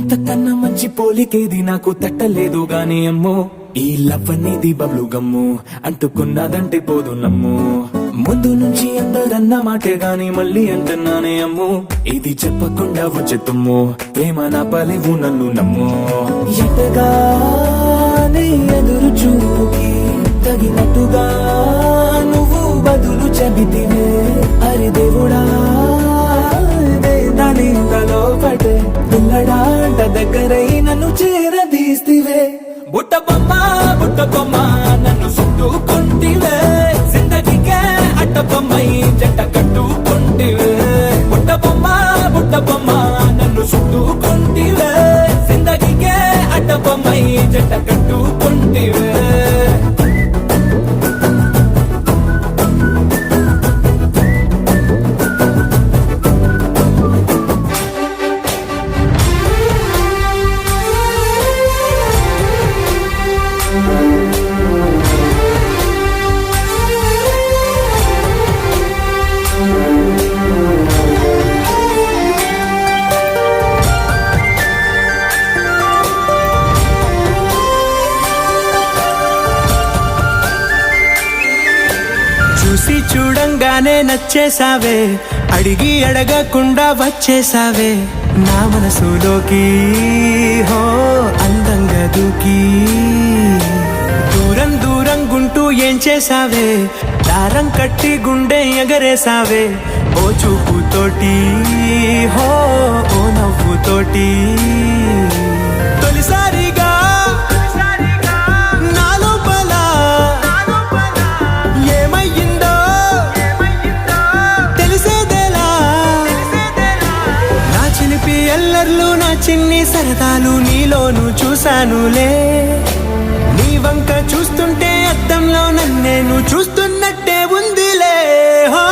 అంతకన్నా మంచి పోలికేది నాకు తట్టలేదు గాని అమ్మో ఈ లవ్ అనేది బబ్లు గమ్ము అంటుకున్నదంటే పోదు నమ్ము ముందు నుంచి అందరన్న మాటే గాని మళ్ళీ అంటున్నానే అమ్ము ఇది చెప్పకుండా వచ్చే తుమ్ము ప్రేమ నా పలేవు నన్ను నమ్ము ఎటగానే ఎదురు చూకి తగినట్టుగా నువ్వు బదులు చెబితివే అరి దేవుడా దానింతలో పటే పిల్లడాంట దగ్గరై నన్ను చేరదీస్తివే బుట్ట బొమ్మ నన్ను చుట్టుకుంటివే జిందగీకే అట్ట బొమ్మై జంట కట్టుకుంటివే బుట్ట బొమ్మ నన్ను చుట్టుకుంటివే జిందగీకే అట్ట బొమ్మై జంట కట్టుకుంటివే చూసి చూడంగానే నచ్చేసావే అడిగి అడగకుండా వచ్చేసావే నా మనసులోకి హో అందంగా దూకి దూరం దూరం గుంటూ ఏం చేసావే దారం కట్టి గుండె ఎగరేసావే ఓ చూపుతోటి హో ఓ నవ్వుతోటి తొలిసారిగా ఎల్లర్లు నా చిన్ని సరదాలు నీలోను చూశానులే నీ వంక చూస్తుంటే అద్దంలో నన్నేను చూస్తున్నట్టే ఉందిలే హో